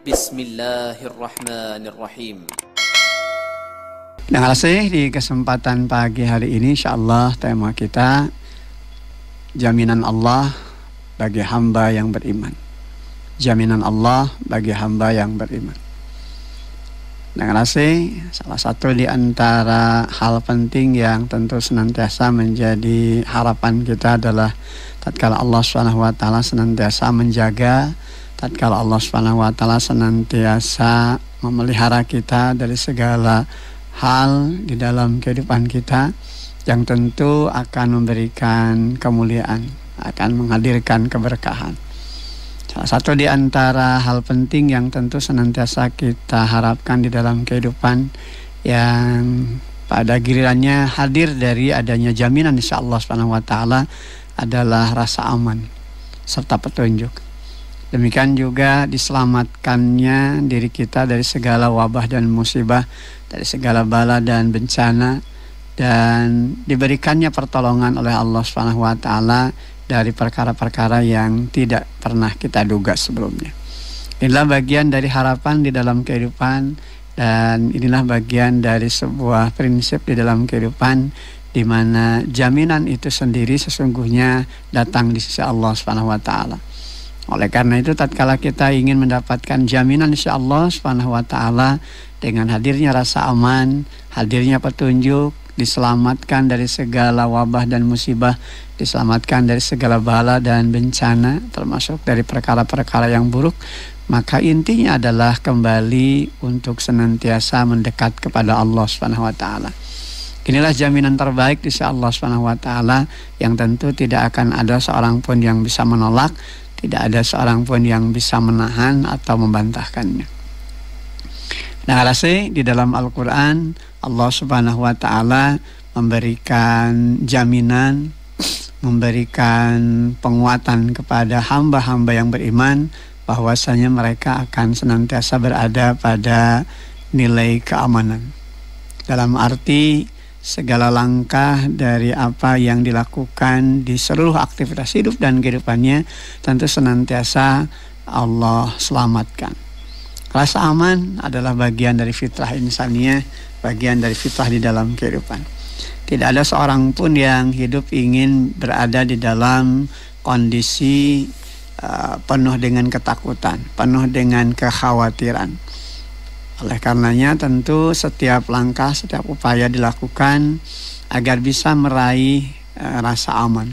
Bismillahirrahmanirrahim. Dengan kasih di kesempatan pagi hari ini, insyaallah tema kita jaminan Allah bagi hamba yang beriman. Jaminan Allah bagi hamba yang beriman. Dengan kasih, salah satu di antara hal penting yang tentu senantiasa menjadi harapan kita adalah tatkala Allah SWT senantiasa menjaga, tatkala Allah SWT senantiasa memelihara kita dari segala hal di dalam kehidupan kita yang tentu akan memberikan kemuliaan, akan menghadirkan keberkahan. Salah satu di antara hal penting yang tentu senantiasa kita harapkan di dalam kehidupan yang pada gilirannya hadir dari adanya jaminan insya Allah SWT adalah rasa aman serta petunjuk. Demikian juga diselamatkannya diri kita dari segala wabah dan musibah, dari segala bala dan bencana, dan diberikannya pertolongan oleh Allah SWT dari perkara-perkara yang tidak pernah kita duga sebelumnya. Inilah bagian dari harapan di dalam kehidupan, dan inilah bagian dari sebuah prinsip di dalam kehidupan di mana jaminan itu sendiri sesungguhnya datang di sisi Allah SWT. Oleh karena itu, tatkala kita ingin mendapatkan jaminan insya Allah SWT dengan hadirnya rasa aman, hadirnya petunjuk, diselamatkan dari segala wabah dan musibah, diselamatkan dari segala bala dan bencana, termasuk dari perkara-perkara yang buruk, maka intinya adalah kembali untuk senantiasa mendekat kepada Allah SWT. Inilah jaminan terbaik di sisi Allah SWT yang tentu tidak akan ada seorang pun yang bisa menolak, tidak ada seorang pun yang bisa menahan atau membantahkannya. Nah, di dalam Al-Quran Allah Subhanahu wa Ta'ala memberikan jaminan, memberikan penguatan kepada hamba-hamba yang beriman bahwasanya mereka akan senantiasa berada pada nilai keamanan. Dalam arti segala langkah dari apa yang dilakukan di seluruh aktivitas hidup dan kehidupannya tentu senantiasa Allah selamatkan. Rasa aman adalah bagian dari fitrah insaniyah, bagian dari fitrah di dalam kehidupan. Tidak ada seorang pun yang hidup ingin berada di dalam kondisi penuh dengan ketakutan, penuh dengan kekhawatiran. Oleh karenanya tentu setiap langkah, setiap upaya dilakukan agar bisa meraih rasa aman.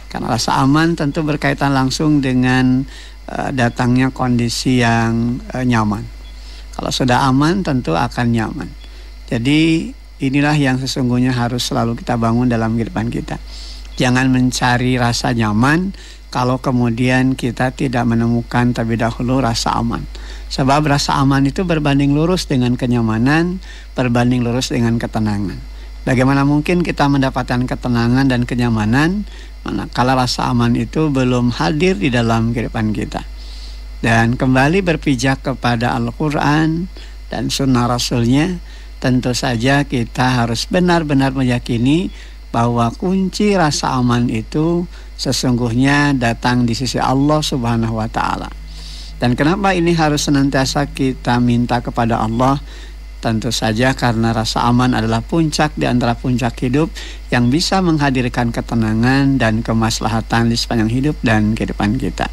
Karena rasa aman tentu berkaitan langsung dengan datangnya kondisi yang nyaman. Kalau sudah aman tentu akan nyaman. Jadi inilah yang sesungguhnya harus selalu kita bangun dalam kehidupan kita. Jangan mencari rasa nyaman kalau kemudian kita tidak menemukan terlebih dahulu rasa aman. Sebab rasa aman itu berbanding lurus dengan kenyamanan, berbanding lurus dengan ketenangan. Bagaimana mungkin kita mendapatkan ketenangan dan kenyamanan manakala rasa aman itu belum hadir di dalam kehidupan kita. Dan kembali berpijak kepada Al-Quran dan Sunnah Rasulnya, tentu saja kita harus benar-benar meyakini bahwa kunci rasa aman itu sesungguhnya datang di sisi Allah Subhanahu wa Ta'ala. Dan kenapa ini harus senantiasa kita minta kepada Allah? Tentu saja karena rasa aman adalah puncak di antara puncak hidup yang bisa menghadirkan ketenangan dan kemaslahatan di sepanjang hidup dan kehidupan kita.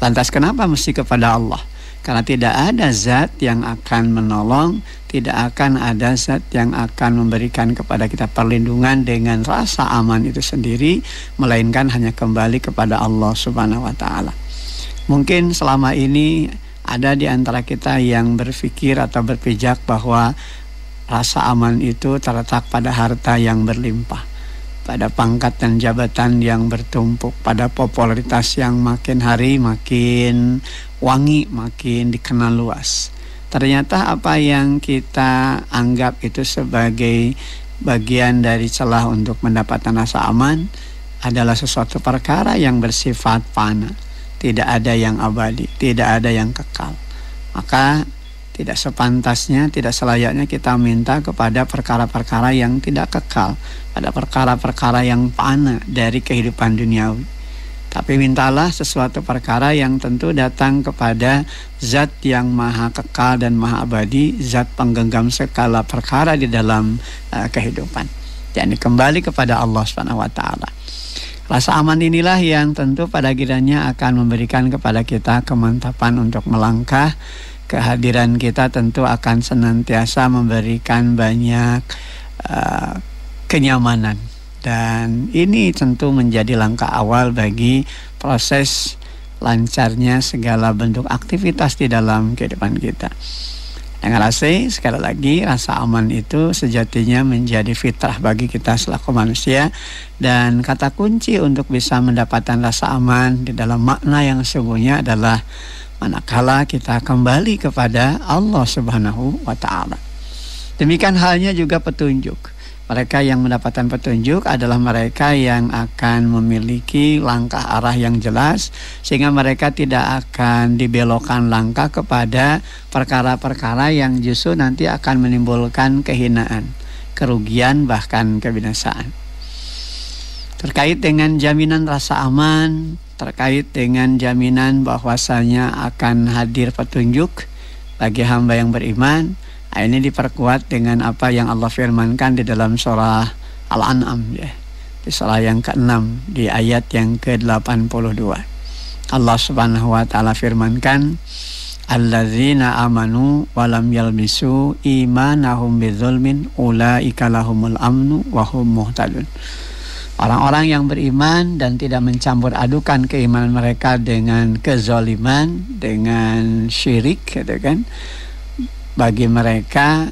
Lantas kenapa mesti kepada Allah? Karena tidak ada zat yang akan menolong, tidak akan ada zat yang akan memberikan kepada kita perlindungan dengan rasa aman itu sendiri, melainkan hanya kembali kepada Allah Subhanahu wa Ta'ala. Mungkin selama ini ada di antara kita yang berpikir atau berpijak bahwa rasa aman itu terletak pada harta yang berlimpah, pada pangkat dan jabatan yang bertumpuk, pada popularitas yang makin hari makin wangi, makin dikenal luas. Ternyata apa yang kita anggap itu sebagai bagian dari celah untuk mendapatkan rasa aman adalah sesuatu perkara yang bersifat fana. Tidak ada yang abadi, tidak ada yang kekal. Maka tidak sepantasnya, tidak selayaknya kita minta kepada perkara-perkara yang tidak kekal, pada perkara-perkara yang fana dari kehidupan duniawi. Tapi mintalah sesuatu perkara yang tentu datang kepada zat yang maha kekal dan maha abadi, zat penggenggam segala perkara di dalam kehidupan. Jadi kembali kepada Allah Subhanahu wa taala. Rasa aman inilah yang tentu pada kiranya akan memberikan kepada kita kemantapan untuk melangkah. Kehadiran kita tentu akan senantiasa memberikan banyak kenyamanan. Dan ini tentu menjadi langkah awal bagi proses lancarnya segala bentuk aktivitas di dalam kehidupan kita. Dengan sekali lagi, rasa aman itu sejatinya menjadi fitrah bagi kita selaku manusia. Dan kata kunci untuk bisa mendapatkan rasa aman di dalam makna yang sesungguhnya adalah manakala kita kembali kepada Allah Subhanahu wa ta'ala. Demikian halnya juga petunjuk. Mereka yang mendapatkan petunjuk adalah mereka yang akan memiliki langkah arah yang jelas, sehingga mereka tidak akan dibelokkan langkah kepada perkara-perkara yang justru nanti akan menimbulkan kehinaan, kerugian, bahkan kebinasaan. Terkait dengan jaminan rasa aman, terkait dengan jaminan bahwasanya akan hadir petunjuk bagi hamba yang beriman, ini diperkuat dengan apa yang Allah firmankan di dalam surah Al-An'am, ya, di surah yang ke-6 di ayat yang ke-82. Allah Subhanahu wa taala firmankan, alladzina amanu wa lam yalbisu imanahum bidzulmin ulaika lahumul amnu wa hum muhtadun. Orang-orang yang beriman dan tidak mencampur adukan keimanan mereka dengan kezaliman, dengan syirik, gitu kan, bagi mereka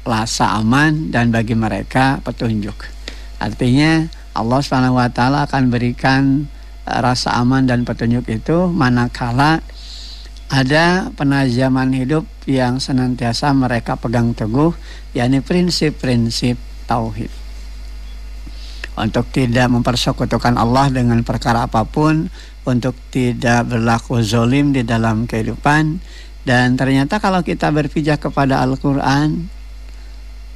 rasa aman dan bagi mereka petunjuk. Artinya Allah Subhanahu wa taala akan berikan rasa aman dan petunjuk itu manakala ada penajaman hidup yang senantiasa mereka pegang teguh, yakni prinsip-prinsip tauhid. Untuk tidak mempersekutukan Allah dengan perkara apapun, untuk tidak berlaku zalim di dalam kehidupan. Dan ternyata kalau kita berpijak kepada Al-Quran,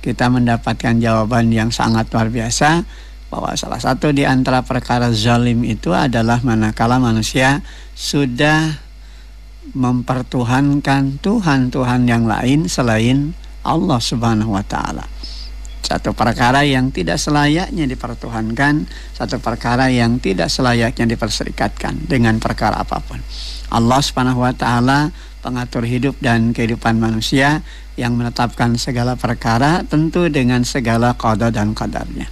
kita mendapatkan jawaban yang sangat luar biasa, bahwa salah satu di antara perkara zalim itu adalah manakala manusia sudah mempertuhankan Tuhan-Tuhan yang lain selain Allah Subhanahu wa ta'ala. Satu perkara yang tidak selayaknya dipertuhankan, satu perkara yang tidak selayaknya diperserikatkan dengan perkara apapun. Allah Subhanahu wa ta'ala pengatur hidup dan kehidupan manusia yang menetapkan segala perkara tentu dengan segala qada dan qadarnya.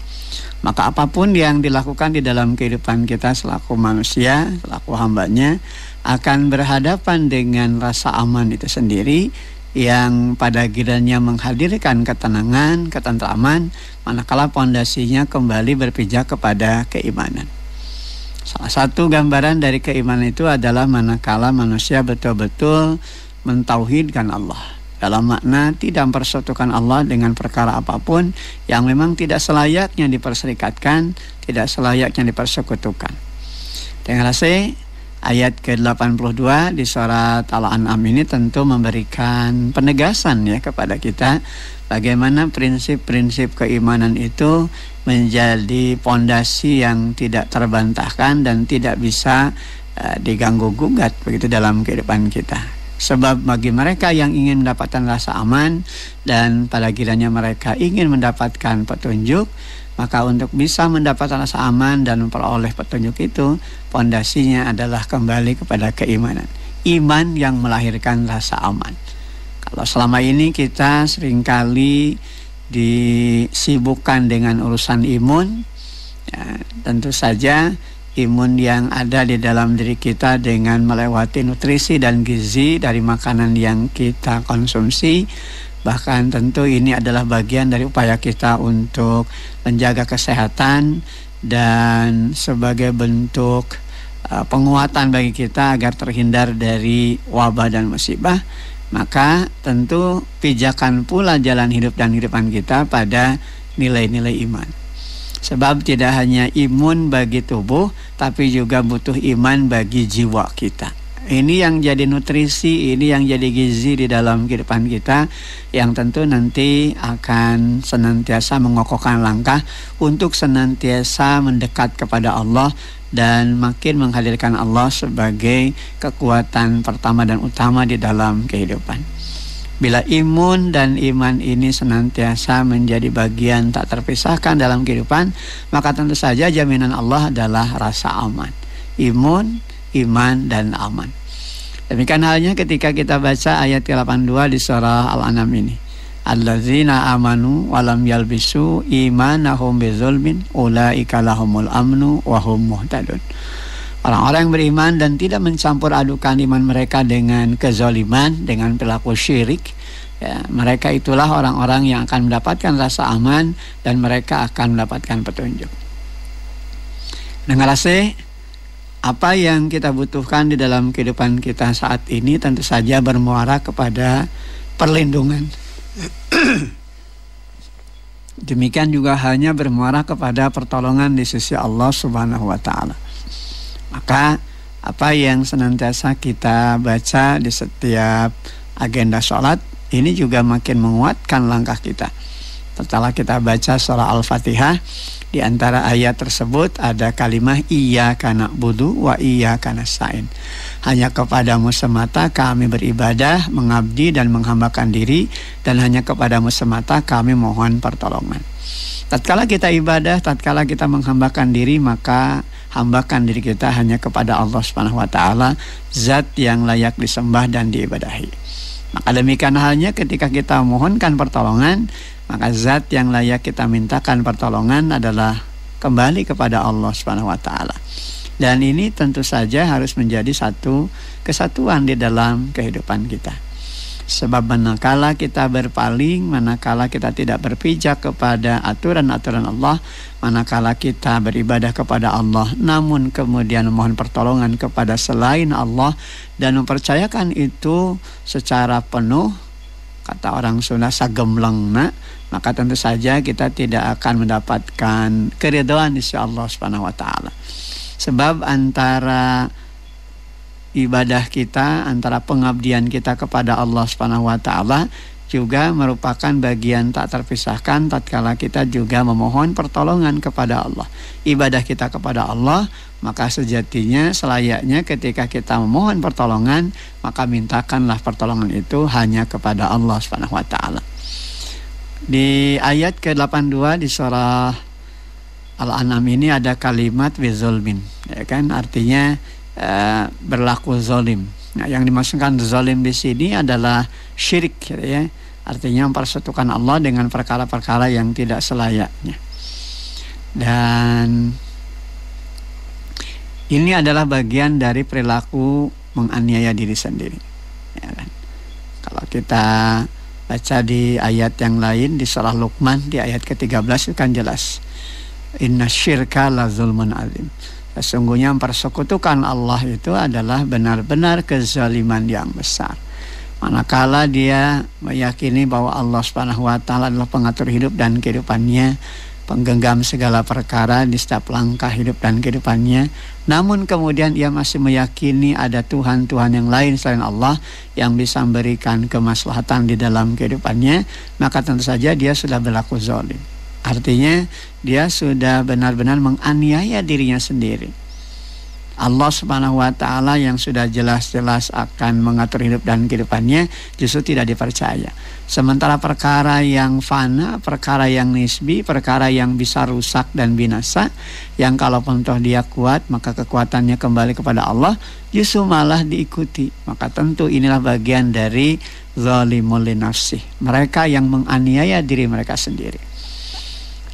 Maka apapun yang dilakukan di dalam kehidupan kita selaku manusia, selaku hambanya, akan berhadapan dengan rasa aman itu sendiri yang pada kiranya menghadirkan ketenangan, ketentraman, manakala pondasinya kembali berpijak kepada keimanan. Salah satu gambaran dari keimanan itu adalah manakala manusia betul-betul mentauhidkan Allah, dalam makna tidak mempersekutukan Allah dengan perkara apapun yang memang tidak selayaknya diperserikatkan, tidak selayaknya dipersekutukan. Dengan ayat ke-82 di surat Al-An'am ini tentu memberikan penegasan ya kepada kita bagaimana prinsip-prinsip keimanan itu menjadi pondasi yang tidak terbantahkan dan tidak bisa diganggu gugat begitu dalam kehidupan kita. Sebab bagi mereka yang ingin mendapatkan rasa aman dan pada kiranya mereka ingin mendapatkan petunjuk, maka untuk bisa mendapatkan rasa aman dan memperoleh petunjuk itu, pondasinya adalah kembali kepada keimanan. Iman yang melahirkan rasa aman. Kalau selama ini kita seringkali disibukkan dengan urusan imun, ya, tentu saja imun yang ada di dalam diri kita dengan melewati nutrisi dan gizi dari makanan yang kita konsumsi. Bahkan tentu ini adalah bagian dari upaya kita untuk menjaga kesehatan dan sebagai bentuk penguatan bagi kita agar terhindar dari wabah dan musibah. Maka tentu pijakan pula jalan hidup dan kehidupan kita pada nilai-nilai iman. Sebab tidak hanya imun bagi tubuh, tapi juga butuh iman bagi jiwa kita. Ini yang jadi nutrisi, ini yang jadi gizi di dalam kehidupan kita, yang tentu nanti akan senantiasa mengokohkan langkah untuk senantiasa mendekat kepada Allah dan makin menghadirkan Allah sebagai kekuatan pertama dan utama di dalam kehidupan. Bila imun dan iman ini senantiasa menjadi bagian tak terpisahkan dalam kehidupan, maka tentu saja jaminan Allah adalah rasa aman. Imun, iman, dan aman. Demikian halnya ketika kita baca ayat ke-82 di surah Al-An'am ini. Allazina amanu walam yalbisu imanahum bizulmin ulaika lahumul amnu wa hum muhtadun. Orang-orang yang beriman dan tidak mencampur adukan iman mereka dengan kezaliman, dengan perilaku syirik, ya, mereka itulah orang-orang yang akan mendapatkan rasa aman dan mereka akan mendapatkan petunjuk. Dengar apa yang kita butuhkan di dalam kehidupan kita saat ini tentu saja bermuara kepada perlindungan. Demikian juga halnya bermuara kepada pertolongan di sisi Allah Subhanahu wa taala. Maka apa yang senantiasa kita baca di setiap agenda sholat ini juga makin menguatkan langkah kita. Setelah kita baca surah Al-Fatihah, di antara ayat tersebut ada kalimat iyyaka na'budu wa iyyaka nasta'in. Hanya kepadamu semata kami beribadah, mengabdi dan menghambakan diri, dan hanya kepadamu semata kami mohon pertolongan. Tatkala kita ibadah, tatkala kita menghambakan diri, maka hambakan diri kita hanya kepada Allah Subhanahu wa taala, zat yang layak disembah dan diibadahi. Maka demikian halnya ketika kita mohonkan pertolongan, maka zat yang layak kita mintakan pertolongan adalah kembali kepada Allah Subhanahu wa taala. Dan ini tentu saja harus menjadi satu kesatuan di dalam kehidupan kita. Sebab manakala kita berpaling, manakala kita tidak berpijak kepada aturan-aturan Allah, manakala kita beribadah kepada Allah namun kemudian memohon pertolongan kepada selain Allah dan mempercayakan itu secara penuh, kata orang Sunda sagemlengna, maka tentu saja kita tidak akan mendapatkan keridhaan di sisi Allah Subhanahu wa taala. Sebab antara ibadah kita, antara pengabdian kita kepada Allah Subhanahu wa taala juga merupakan bagian tak terpisahkan tatkala kita juga memohon pertolongan kepada Allah. Ibadah kita kepada Allah, maka sejatinya selayaknya ketika kita memohon pertolongan, maka mintakanlah pertolongan itu hanya kepada Allah Subhanahu wa taala. Di ayat ke-82 di surah Al-An'am ini ada kalimat bizulmin, ya kan, artinya berlaku zalim. Nah, yang dimaksudkan zalim di sini adalah syirik, ya. Artinya mempersekutukan Allah dengan perkara-perkara yang tidak selayaknya. Dan ini adalah bagian dari perilaku menganiaya diri sendiri, ya kan? Kalau kita baca di ayat yang lain di surah Luqman di ayat ke-13 itu kan jelas. Inna syirka la zulmun azim. Sesungguhnya mempersekutukan Allah itu adalah benar-benar kezaliman yang besar. Manakala dia meyakini bahwa Allah Subhanahu wa taala adalah pengatur hidup dan kehidupannya, penggenggam segala perkara di setiap langkah hidup dan kehidupannya, namun kemudian ia masih meyakini ada Tuhan-Tuhan yang lain selain Allah yang bisa memberikan kemaslahatan di dalam kehidupannya, maka tentu saja dia sudah berlaku zalim. Artinya dia sudah benar-benar menganiaya dirinya sendiri. Allah Subhanahu wa taala yang sudah jelas-jelas akan mengatur hidup dan kehidupannya justru tidak dipercaya. Sementara perkara yang fana, perkara yang nisbi, perkara yang bisa rusak dan binasa, yang kalaupun toh dia kuat maka kekuatannya kembali kepada Allah, justru malah diikuti. Maka tentu inilah bagian dari zalimul linafsih, mereka yang menganiaya diri mereka sendiri.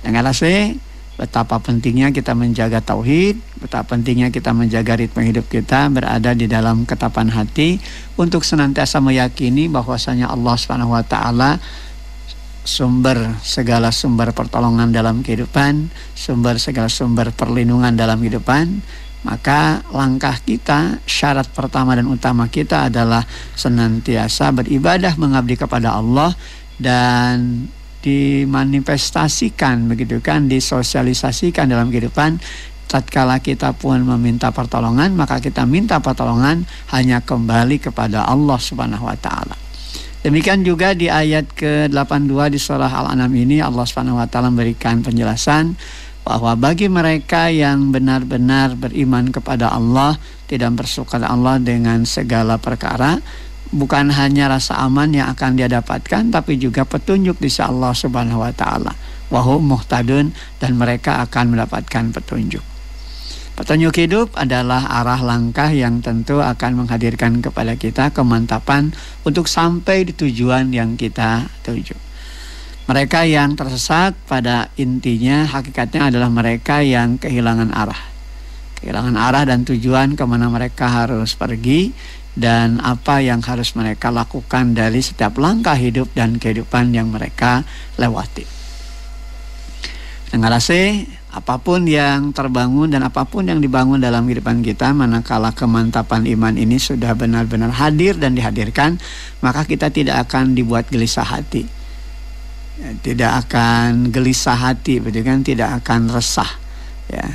Yang betapa pentingnya kita menjaga tauhid, betapa pentingnya kita menjaga ritme hidup kita berada di dalam ketetapan hati untuk senantiasa meyakini bahwasanya Allah Subhanahu wa taala segala sumber pertolongan dalam kehidupan, segala sumber perlindungan dalam kehidupan. Maka langkah kita, syarat pertama dan utama kita adalah senantiasa beribadah mengabdi kepada Allah dan dimanifestasikan, begitu kan, disosialisasikan dalam kehidupan. Tatkala kita pun meminta pertolongan, maka kita minta pertolongan hanya kembali kepada Allah Subhanahu wa taala. Demikian juga di ayat ke-82 di surah Al-An'am ini Allah Subhanahu wa taala memberikan penjelasan bahwa bagi mereka yang benar-benar beriman kepada Allah, tidak bersyukur Allah dengan segala perkara, bukan hanya rasa aman yang akan dia dapatkan, tapi juga petunjuk di sisi Allah Subhanahu wa taala. Wa hum muhtadun, dan mereka akan mendapatkan petunjuk. Petunjuk hidup adalah arah langkah yang tentu akan menghadirkan kepada kita kemantapan untuk sampai di tujuan yang kita tuju. Mereka yang tersesat pada intinya hakikatnya adalah mereka yang kehilangan arah. Kehilangan arah dan tujuan kemana mereka harus pergi dan apa yang harus mereka lakukan dari setiap langkah hidup dan kehidupan yang mereka lewati. Dengar apapun yang terbangun dan apapun yang dibangun dalam kehidupan kita, manakala kemantapan iman ini sudah benar-benar hadir dan dihadirkan, maka kita tidak akan dibuat gelisah hati. Tidak akan gelisah hati, betul kan? Tidak akan resah. Ya.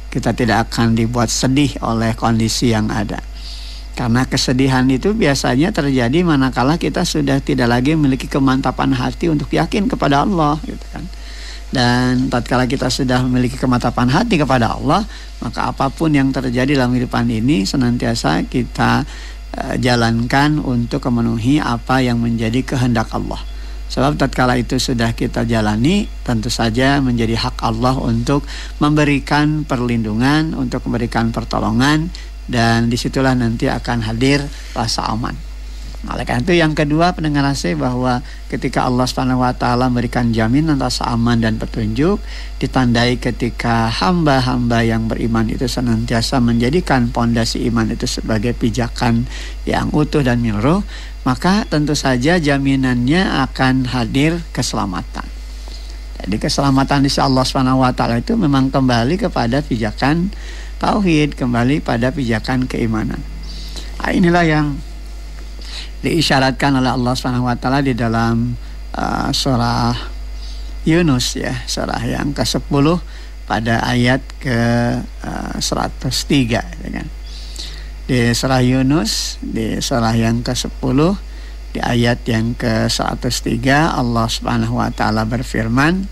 Kita tidak akan dibuat sedih oleh kondisi yang ada. Karena kesedihan itu biasanya terjadi manakala kita sudah tidak lagi memiliki kemantapan hati untuk yakin kepada Allah, gitu kan. Dan tatkala kita sudah memiliki kemantapan hati kepada Allah, maka apapun yang terjadi dalam kehidupan ini senantiasa kita jalankan untuk memenuhi apa yang menjadi kehendak Allah. Sebab tatkala itu sudah kita jalani, tentu saja menjadi hak Allah untuk memberikan perlindungan, untuk memberikan pertolongan, dan disitulah nanti akan hadir rasa aman. Oleh karena itu yang kedua, pendengar AC, bahwa ketika Allah Subhanahu wa taala memberikan jaminan rasa aman dan petunjuk, ditandai ketika hamba-hamba yang beriman itu senantiasa menjadikan pondasi iman itu sebagai pijakan yang utuh dan menyeluruh, maka tentu saja jaminannya akan hadir keselamatan. Jadi keselamatan di sisi Allah Subhanahu wa taala itu memang kembali kepada pijakan tauhid, kembali pada pijakan keimanan. Nah, inilah yang diisyaratkan oleh Allah Subhanahu wa taala di dalam surah Yunus, ya, surah yang ke-10 pada ayat ke-103, ya kan. Di surah Yunus, di surah yang ke-10 di ayat yang ke-103, Allah Subhanahu wa taala berfirman,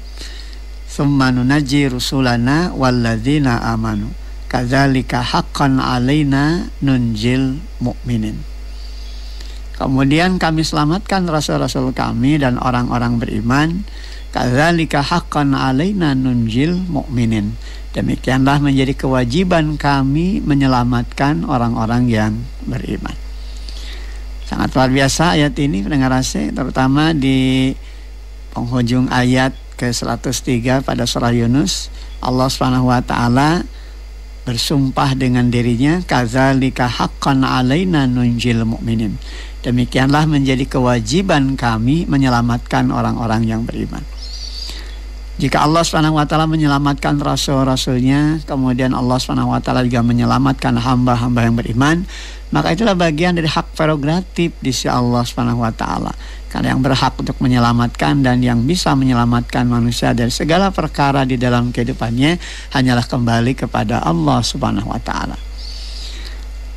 "Tsumma nunajji rusulana walladzina amanu kadzalika haqqan 'alaina nunjil mu'minin." Kemudian kami selamatkan rasul-rasul kami dan orang-orang beriman. Kadzalika haqqan 'alaina nunjil mu'minin. Demikianlah menjadi kewajiban kami menyelamatkan orang-orang yang beriman. Sangat luar biasa ayat ini, pendengar AC, terutama di penghujung ayat ke-103 pada surah Yunus. Allah Subhanahu wa taala bersumpah dengan dirinya, kadzalika haqqan 'alaina nunjil mu'minin. Demikianlah menjadi kewajiban kami menyelamatkan orang-orang yang beriman. Jika Allah Subhanahu wa taala menyelamatkan rasul-rasulnya, kemudian Allah Subhanahu wa taala juga menyelamatkan hamba-hamba yang beriman, maka itulah bagian dari hak prerogatif di sisi Allah Subhanahu wa taala. Karena yang berhak untuk menyelamatkan dan yang bisa menyelamatkan manusia dari segala perkara di dalam kehidupannya hanyalah kembali kepada Allah Subhanahu wa taala.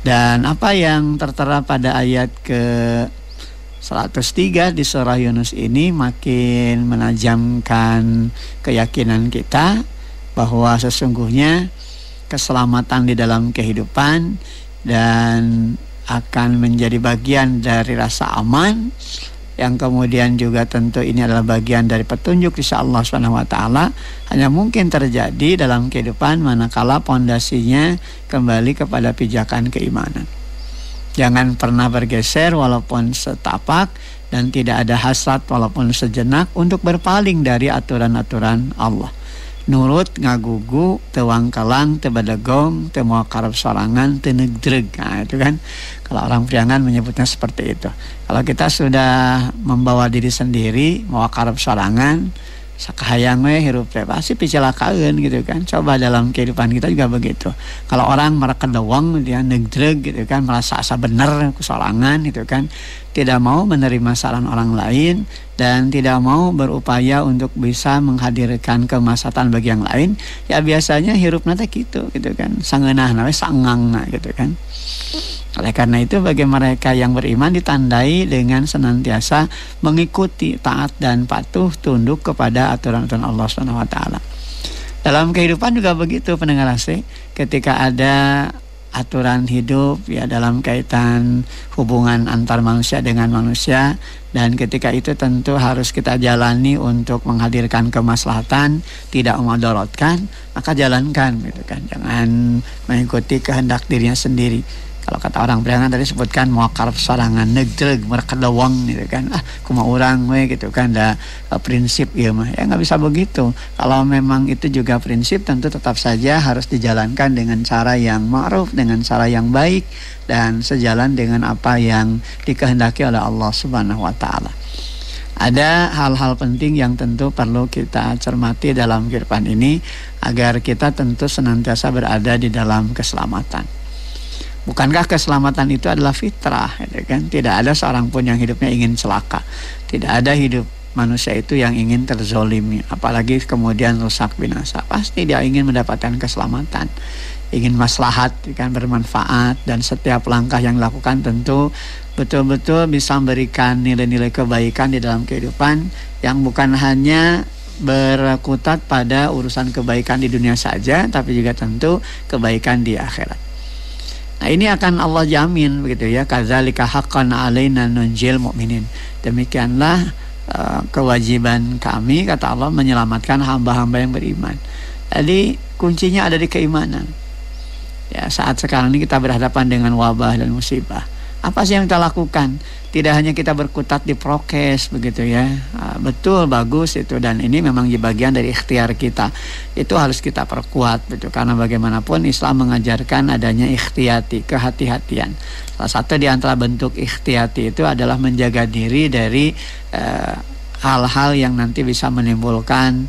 Dan apa yang tertera pada ayat ke-103 di surah Yunus ini makin menajamkan keyakinan kita bahwa sesungguhnya keselamatan di dalam kehidupan dan akan menjadi bagian dari rasa aman, yang kemudian juga tentu ini adalah bagian dari petunjuk di sisi Allah Subhanahu wa taala, hanya mungkin terjadi dalam kehidupan manakala pondasinya kembali kepada pijakan keimanan. Jangan pernah bergeser walaupun setapak, dan tidak ada hasrat walaupun sejenak untuk berpaling dari aturan-aturan Allah. Nurut ngagugu, tewang kalang, tebadagong, temuak karep sorangan, tenegdreg. Nah, itu kan kalau orang Priangan menyebutnya seperti itu. Kalau kita sudah membawa diri sendiri, mau karep sorangan, sakahayang we hirup teh pasti picelakaan gitu kan. Coba dalam kehidupan kita juga begitu. Kalau orang mereka doang dia negdreg gitu kan, merasa asa bener kesorangan gitu kan, tidak mau menerima saran orang lain dan tidak mau berupaya untuk bisa menghadirkan kemaslahatan bagi yang lain, ya biasanya hirupna teh gitu kan, sangeunahna we sangangna gitu kan. Oleh karena itu bagi mereka yang beriman ditandai dengan senantiasa mengikuti, taat dan patuh tunduk kepada aturan-aturan Allah Subhanahu wa taala. Dalam kehidupan juga begitu pendengar AC, ketika ada aturan hidup ya dalam kaitan hubungan antar manusia dengan manusia, dan ketika itu tentu harus kita jalani untuk menghadirkan kemaslahatan, tidak memudaratkan, maka jalankan gitu kan, jangan mengikuti kehendak dirinya sendiri. Kalau kata orang Priangan tadi sebutkan muakar sorangan negdeg merkedawang gitu kan, kuma orang we gitu kan, dah prinsip ya mah ya nggak bisa begitu. Kalau memang itu juga prinsip, tentu tetap saja harus dijalankan dengan cara yang ma'ruf, dengan cara yang baik, dan sejalan dengan apa yang dikehendaki oleh Allah Subhanahu wa taala. Ada hal-hal penting yang tentu perlu kita cermati dalam kehidupan ini agar kita tentu senantiasa berada di dalam keselamatan. Bukankah keselamatan itu adalah fitrah, ya kan? Tidak ada seorang pun yang hidupnya ingin celaka. Tidak ada hidup manusia itu yang ingin terzolimi, apalagi kemudian rusak binasa. Pasti dia ingin mendapatkan keselamatan, ingin maslahat, kan, bermanfaat, dan setiap langkah yang dilakukan tentu betul-betul bisa memberikan nilai-nilai kebaikan di dalam kehidupan, yang bukan hanya berkutat pada urusan kebaikan di dunia saja, tapi juga tentu kebaikan di akhirat. Nah, ini akan Allah jamin begitu ya, kadzalika haqqan alaina nunjil mu'minin. Demikianlah kewajiban kami, kata Allah, menyelamatkan hamba-hamba yang beriman. Jadi kuncinya ada di keimanan. Ya, saat sekarang ini kita berhadapan dengan wabah dan musibah. Apa sih yang kita lakukan? Tidak hanya kita berkutat di prokes begitu ya. Betul, bagus itu, dan ini memang bagian dari ikhtiar kita. Itu harus kita perkuat betul, karena bagaimanapun Islam mengajarkan adanya ikhtiyati, kehati-hatian. Salah satu di antara bentuk ikhtiyati itu adalah menjaga diri dari hal-hal yang nanti bisa menimbulkan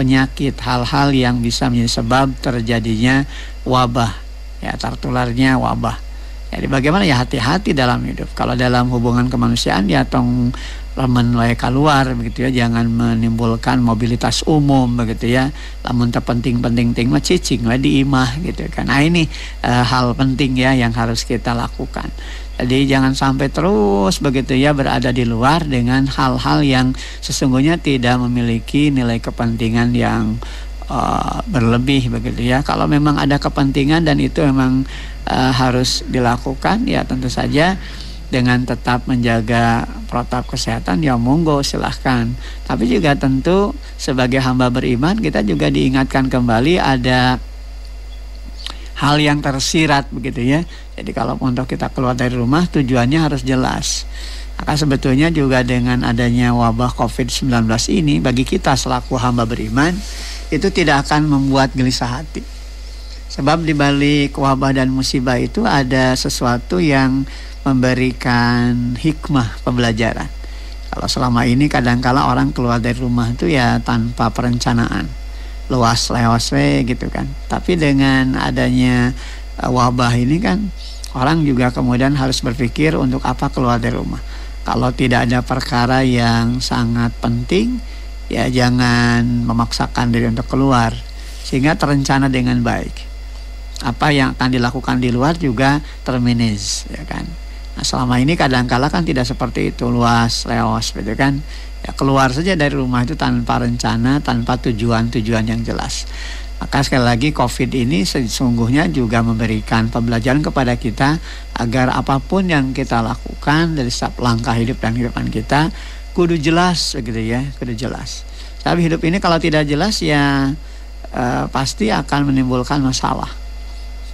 penyakit, hal-hal yang bisa menjadi sebab terjadinya wabah, ya, tertularnya wabah. Jadi bagaimana ya, hati-hati dalam hidup. Kalau dalam hubungan kemanusiaan ya tong remen wae keluar begitu ya, jangan menimbulkan mobilitas umum begitu ya. Lamun terpenting-penting mah cicing wae di imah gitu kan. Nah, ini hal penting ya yang harus kita lakukan. Jadi jangan sampai terus begitu ya berada di luar dengan hal-hal yang sesungguhnya tidak memiliki nilai kepentingan yang berlebih begitu ya. Kalau memang ada kepentingan dan itu memang harus dilakukan, ya tentu saja dengan tetap menjaga protokol kesehatan, ya monggo silahkan. Tapi juga tentu sebagai hamba beriman kita juga diingatkan kembali ada hal yang tersirat begitu ya. Jadi kalau untuk kita keluar dari rumah tujuannya harus jelas. Maka sebetulnya juga dengan adanya wabah COVID-19 ini, bagi kita selaku hamba beriman itu tidak akan membuat gelisah hati. Sebab di balik wabah dan musibah itu ada sesuatu yang memberikan hikmah pembelajaran. Kalau selama ini kadangkala orang keluar dari rumah itu ya tanpa perencanaan, lewas-lewas gitu kan. Tapi dengan adanya wabah ini kan, orang juga kemudian harus berpikir untuk apa keluar dari rumah. Kalau tidak ada perkara yang sangat penting, ya jangan memaksakan diri untuk keluar, sehingga terencana dengan baik. Apa yang akan dilakukan di luar juga termanage, ya kan. Nah, selama ini kadangkala kan tidak seperti itu, luas leos gitu kan. Ya keluar saja dari rumah itu tanpa rencana, tanpa tujuan-tujuan yang jelas. Maka sekali lagi COVID ini sesungguhnya juga memberikan pembelajaran kepada kita agar apapun yang kita lakukan dari setiap langkah hidup dan kehidupan kita kudu jelas begitu ya, kudu jelas. Tapi hidup ini kalau tidak jelas ya pasti akan menimbulkan masalah.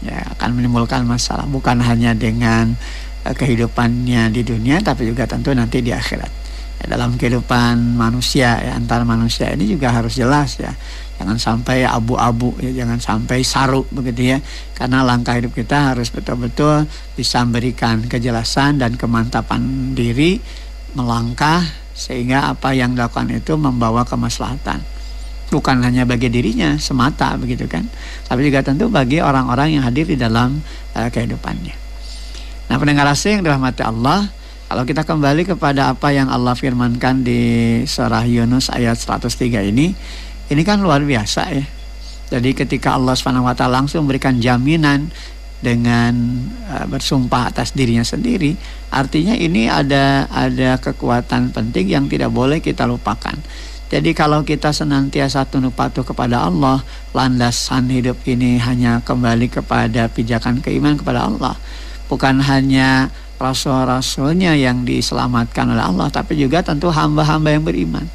Ya, akan menimbulkan masalah bukan hanya dengan kehidupannya di dunia, tapi juga tentu nanti di akhirat. Ya, dalam kehidupan manusia ya, antar manusia ini juga harus jelas ya. Jangan sampai abu-abu ya, jangan sampai saru begitu ya. Karena langkah hidup kita harus betul-betul bisa memberikan kejelasan dan kemantapan diri melangkah, sehingga apa yang dilakukan itu membawa kemaslahatan. Bukan hanya bagi dirinya semata begitu kan, tapi juga tentu bagi orang-orang yang hadir di dalam kehidupannya. Nah, pendengar asing yang dirahmati Allah, kalau kita kembali kepada apa yang Allah firmankan di surah Yunus ayat 103 ini kan luar biasa ya. Jadi ketika Allah SWT langsung memberikan jaminan dengan bersumpah atas dirinya sendiri, artinya ini ada kekuatan penting yang tidak boleh kita lupakan. Jadi kalau kita senantiasa tunduk patuh kepada Allah, landasan hidup ini hanya kembali kepada pijakan keimanan kepada Allah. Bukan hanya rasul-rasulnya yang diselamatkan oleh Allah, tapi juga tentu hamba-hamba yang beriman,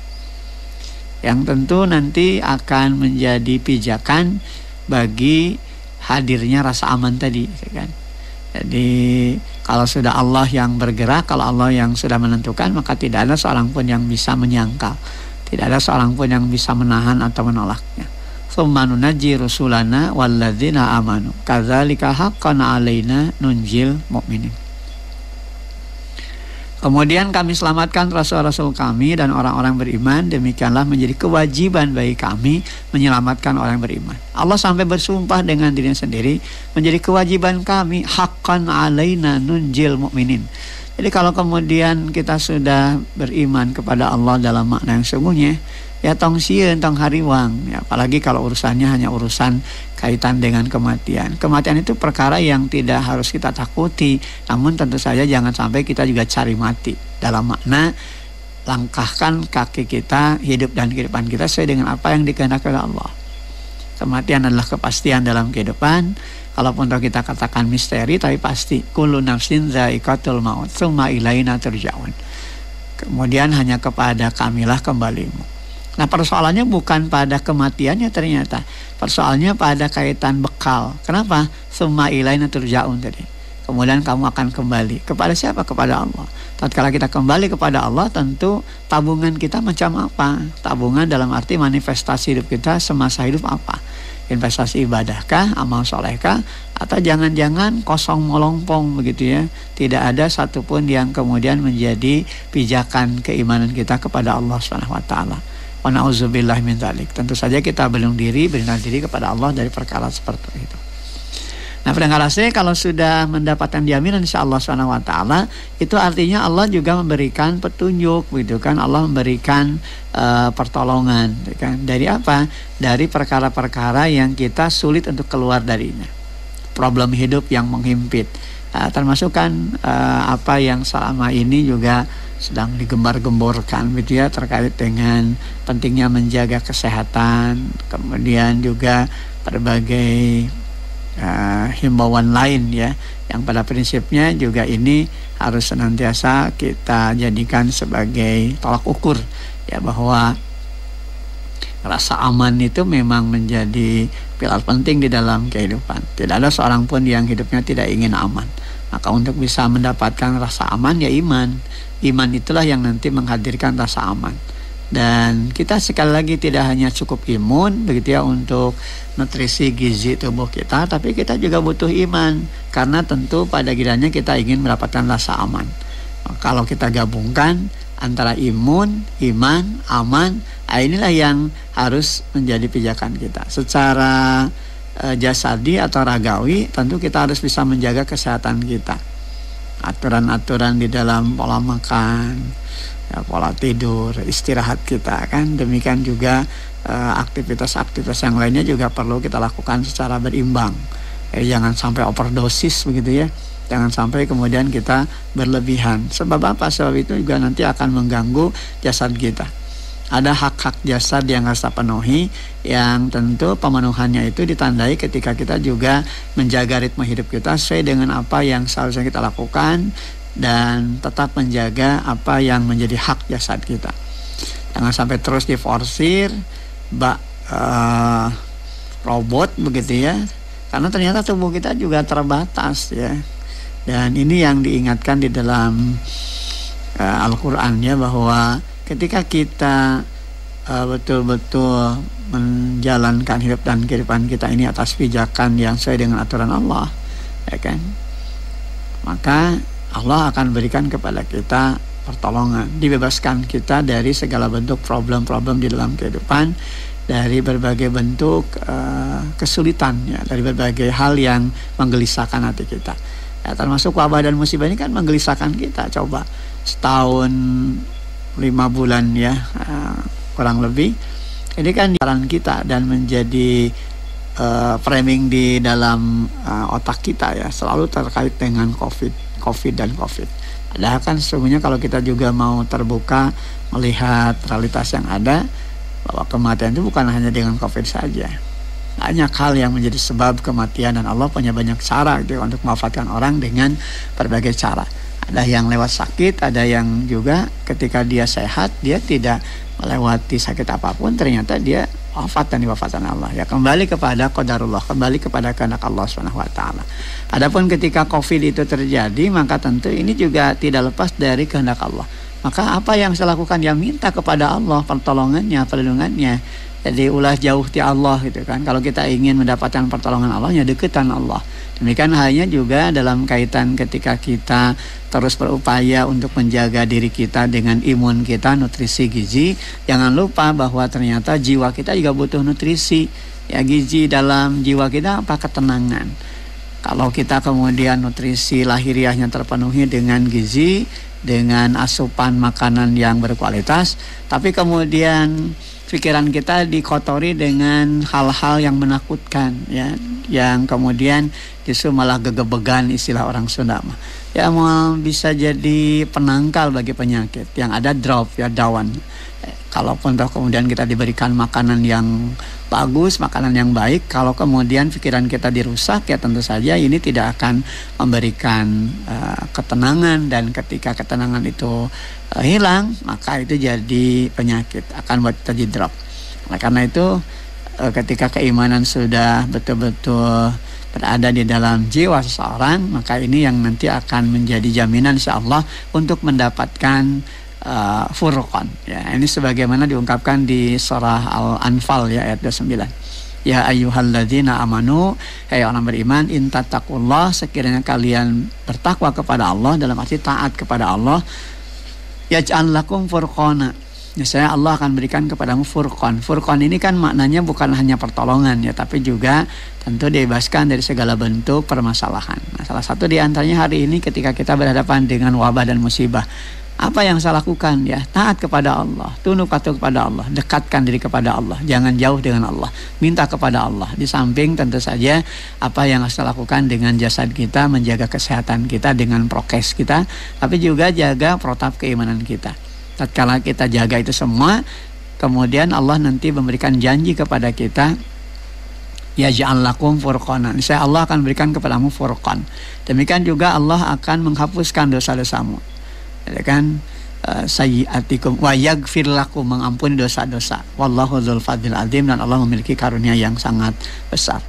yang tentu nanti akan menjadi pijakan bagi hadirnya rasa aman tadi, kan? Jadi kalau sudah Allah yang bergerak, kalau Allah yang sudah menentukan, maka tidak ada seorang pun yang bisa menyangkal, tidak ada seorang pun yang bisa menahan atau menolaknya. Tsumma nunajji rusulana walladzina amanu kadzalika haqqan 'alaina nunjil mu'minin. Kemudian kami selamatkan rasul-rasul kami dan orang-orang beriman. Demikianlah menjadi kewajiban bagi kami menyelamatkan orang beriman. Allah sampai bersumpah dengan dirinya sendiri, menjadi kewajiban kami, haqqan 'alaina nunjil mu'minin. Jadi kalau kemudian kita sudah beriman kepada Allah dalam makna yang sungguhnya, ya tong sieun tong hariwang, ya, apalagi kalau urusannya hanya urusan kaitan dengan kematian. Kematian itu perkara yang tidak harus kita takuti, namun tentu saja jangan sampai kita juga cari mati, dalam makna langkahkan kaki kita, hidup dan kehidupan kita sesuai dengan apa yang dikehendaki oleh Allah. Kematian adalah kepastian dalam kehidupan, kalaupun kita katakan misteri, tapi pasti. Kullu nafsin dha'iqatul maut tsumma ilaina turja'un. Kemudian hanya kepada kamilah kembalimu. Nah, persoalannya bukan pada kematiannya ternyata. Persoalannya pada kaitan bekal. Kenapa? Tsumma ilaina turja'un tadi. Kemudian kamu akan kembali. Kepada siapa? Kepada Allah. Tatkala kita kembali kepada Allah, tentu tabungan kita macam apa? Tabungan dalam arti manifestasi hidup kita semasa hidup apa? Investasi ibadahkah, amal solehkah, atau jangan-jangan kosong melompong begitu ya? Tidak ada satupun yang kemudian menjadi pijakan keimanan kita kepada Allah Subhanahu wa taala. Wa na'udzubillah min dzalik. Tentu saja kita berlindung diri kepada Allah dari perkara seperti itu. Nah, pendengar AC, kalau sudah mendapatkan jaminan insyaallah Subhanahu wa taala, itu artinya Allah juga memberikan petunjuk, gitu kan? Allah memberikan pertolongan, gitu kan? Dari apa? Dari perkara-perkara yang kita sulit untuk keluar darinya. Problem hidup yang menghimpit. Termasuk kan apa yang selama ini juga sedang digembar-gemborkan gitu ya, terkait dengan pentingnya menjaga kesehatan, kemudian juga berbagai himbauan lain ya, yang pada prinsipnya juga ini harus senantiasa kita jadikan sebagai tolak ukur ya, bahwa rasa aman itu memang menjadi pilar penting di dalam kehidupan. Tidak ada seorang pun yang hidupnya tidak ingin aman. Maka untuk bisa mendapatkan rasa aman ya iman. Iman itulah yang nanti menghadirkan rasa aman. Dan kita sekali lagi tidak hanya cukup imun begitu ya untuk nutrisi gizi tubuh kita, tapi kita juga butuh iman, karena tentu pada gilirannya kita ingin mendapatkan rasa aman. Kalau kita gabungkan antara imun, iman, aman, inilah yang harus menjadi pijakan kita. Secara jasadi atau ragawi, tentu kita harus bisa menjaga kesehatan kita. Aturan-aturan di dalam pola makan, ya, pola tidur, istirahat kita kan. Demikian juga aktivitas-aktivitas yang lainnya juga perlu kita lakukan secara berimbang. Jangan sampai overdosis begitu ya. Jangan sampai kemudian kita berlebihan. Sebab apa? Sebab itu juga nanti akan mengganggu jasad kita. Ada hak-hak jasad yang harus kita penuhi, yang tentu pemenuhannya itu ditandai ketika kita juga menjaga ritme hidup kita sesuai dengan apa yang seharusnya kita lakukan, dan tetap menjaga apa yang menjadi hak jasad kita. Jangan sampai terus diforsir robot begitu ya, karena ternyata tubuh kita juga terbatas ya. Dan ini yang diingatkan di dalam Al-Quran ya, bahwa ketika kita betul-betul menjalankan hidup dan kehidupan kita ini atas pijakan yang sesuai dengan aturan Allah, ya kan, maka Allah akan berikan kepada kita pertolongan, dibebaskan kita dari segala bentuk problem-problem di dalam kehidupan, dari berbagai bentuk kesulitan ya, dari berbagai hal yang menggelisahkan hati kita ya, termasuk wabah dan musibah ini kan menggelisahkan kita. Coba setahun 5 bulan ya, kurang lebih, ini kan jalan kita dan menjadi framing di dalam otak kita ya, selalu terkait dengan COVID dan COVID. Padahal kan sesungguhnya kalau kita juga mau terbuka melihat realitas yang ada, bahwa kematian itu bukan hanya dengan COVID saja. Banyak hal yang menjadi sebab kematian, dan Allah punya banyak cara gitu untuk mewafatkan orang dengan berbagai cara. Ada yang lewat sakit, ada yang juga ketika dia sehat, dia tidak melewati sakit apapun, ternyata dia wafat dan diwafatkan Allah. Ya, kembali kepada qadarullah, kembali kepada kehendak Allah SWT. Adapun ketika COVID itu terjadi, maka tentu ini juga tidak lepas dari kehendak Allah. Maka apa yang saya lakukan? Ya minta kepada Allah pertolongannya, perlindungannya. Jadi ulah jauh di Allah gitu kan. Kalau kita ingin mendapatkan pertolongan Allah, ya deketan Allah. Demikian halnya juga dalam kaitan ketika kita terus berupaya untuk menjaga diri kita dengan imun kita, nutrisi gizi. Jangan lupa bahwa ternyata jiwa kita juga butuh nutrisi. Ya, gizi dalam jiwa kita apa? Ketenangan. Kalau kita kemudian nutrisi lahiriahnya terpenuhi dengan gizi, dengan asupan makanan yang berkualitas, tapi kemudian pikiran kita dikotori dengan hal-hal yang menakutkan, ya, yang kemudian justru malah gegebegan, istilah orang Sunda mah. Ya, mau bisa jadi penangkal bagi penyakit yang ada, drop ya, dawan. Kalaupun toh kemudian kita diberikan makanan yang bagus, makanan yang baik, kalau kemudian pikiran kita dirusak, ya tentu saja ini tidak akan memberikan ketenangan, dan ketika ketenangan itu hilang, maka itu jadi penyakit, akan buat kita drop. Nah, karena itu ketika keimanan sudah betul-betul berada di dalam jiwa seseorang, maka ini yang nanti akan menjadi jaminan insyaallah untuk mendapatkan Furqan. Ya, ini sebagaimana diungkapkan di surah Al-Anfal ya, ayat 29. Ya ayyuhalladzina amanu, hai orang beriman, in tattaqullah, sekiranya kalian bertakwa kepada Allah, dalam arti taat kepada Allah, yaj'al lakum furqana, saya Allah akan berikan kepadamu furqan. Furqan ini kan maknanya bukan hanya pertolongan ya, tapi juga tentu dibebaskan dari segala bentuk permasalahan. Nah, salah satu di antaranya hari ini ketika kita berhadapan dengan wabah dan musibah, apa yang saya lakukan? Ya, taat kepada Allah, tunduk patuh kepada Allah, dekatkan diri kepada Allah, jangan jauh dengan Allah, minta kepada Allah. Di samping tentu saja apa yang harus kita lakukan dengan jasad kita, menjaga kesehatan kita dengan prokes kita, tapi juga jaga protap keimanan kita. Tatkala kita jaga itu semua, kemudian Allah nanti memberikan janji kepada kita, ya ja'allakum furqanan, saya Allah akan berikan kepadamu furqan. Demikian juga Allah akan menghapuskan dosa-dosamu, ya kan, sayyiatikum wa yaghfir lakum, mengampuni dosa-dosa. Wallahu dzul fadlil azim, dan Allah memiliki karunia yang sangat besar.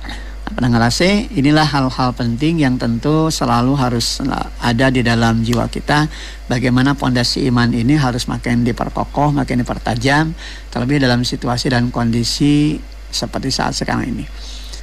Pendengar AC, inilah hal-hal penting yang tentu selalu harus ada di dalam jiwa kita. Bagaimana pondasi iman ini harus makin diperkokoh, makin dipertajam, terlebih dalam situasi dan kondisi seperti saat sekarang ini.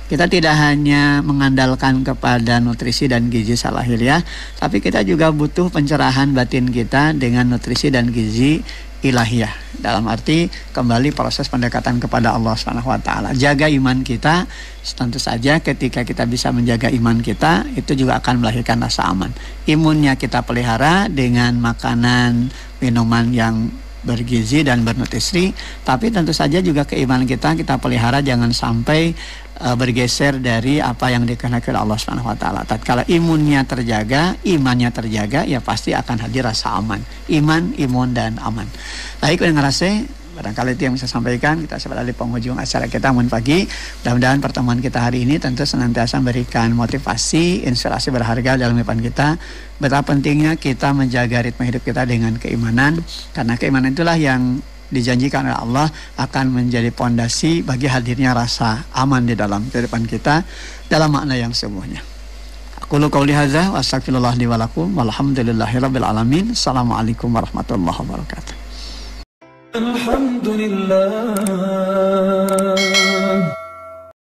Kita tidak hanya mengandalkan kepada nutrisi dan gizi salahiliah, tapi kita juga butuh pencerahan batin kita dengan nutrisi dan gizi ilahiyah. Dalam arti kembali proses pendekatan kepada Allah SWT. Jaga iman kita. Tentu saja ketika kita bisa menjaga iman kita, itu juga akan melahirkan rasa aman. Imunnya kita pelihara dengan makanan, minuman yang bergizi dan bernutrisi, tapi tentu saja juga keimanan kita pelihara, jangan sampai bergeser dari apa yang dikehendaki oleh Allah SWT. Tatkala imunnya terjaga, imannya terjaga, ya pasti akan hadir rasa aman. Iman, imun, dan aman. Baik, pendengar AC, barangkali itu yang bisa sampaikan. Kita sampai di penghujung acara kita Mun Pagi. Mudah-mudahan pertemuan kita hari ini tentu senantiasa memberikan motivasi, inspirasi berharga dalam kehidupan kita. Betapa pentingnya kita menjaga ritme hidup kita dengan keimanan, karena keimanan itulah yang dijanjikan oleh Allah akan menjadi pondasi bagi hadirnya rasa aman di dalam kehidupan kita dalam makna yang sesungguhnya. Aku qouli hadza wa astaghfirullah li wa lakum walhamdulillahirabbil alamin. Assalamualaikum warahmatullahi wabarakatuh. Alhamdulillah.